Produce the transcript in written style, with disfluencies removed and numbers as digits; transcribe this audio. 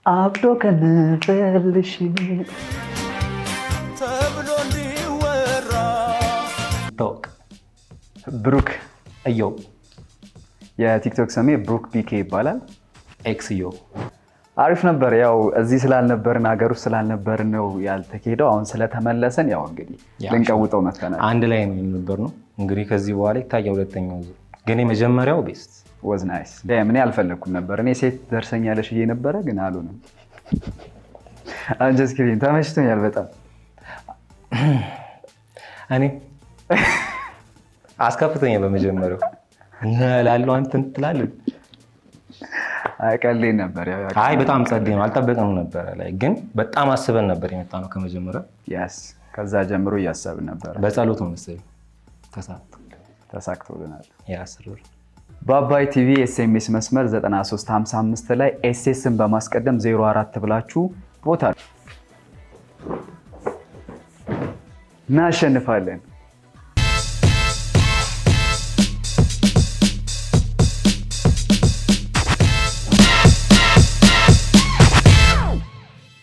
አብዶ ከነበልሽ ተብሎ እንዲወራ ታውቅ ብሩክ እየው የቲክቶክ ስሜ ብሩክ ቢኬ ይባላል። ኤክስ እየው አሪፍ ነበር። ያው እዚህ ስላልነበርን ሀገር ውስጥ ስላልነበርን ነው ያልተካሄደው። አሁን ስለተመለሰን ያው እንግዲህ ልንቀውጠው መተናል። አንድ ላይ ነው የነበር ነው እንግዲህ ከዚህ በኋላ ይታያል። ሁለተኛው ዙር ግን የመጀመሪያው ቤስት ወዝ ናይስ። እኔ አልፈለኩም ነበር። እኔ ሴት ደርሰኛለሽ ብዬ ነበረ ግን አልሆነም። አንጀስ ክሪን ተመችቶኛል በጣም እኔ አስከፍቶኛል። በመጀመሪያው ላለው አንተን ትላለህ አይቀልኝ ነበር። አይ በጣም ጸዴ ነው። አልጠበቅንም ነበር ላይ ግን በጣም አስበን ነበር የመጣነው ከመጀመሪያው። ያስ ከዛ ጀምሮ እያሰብን ነበር። በጸሎት ነው መሰለኝ ተሳክቶልናል። ያስሩር በአባይ ቲቪ ኤስኤምኤስ መስመር 9355 ላይ ኤስኤስን በማስቀደም 04 ብላችሁ ቦታ እናሸንፋለን።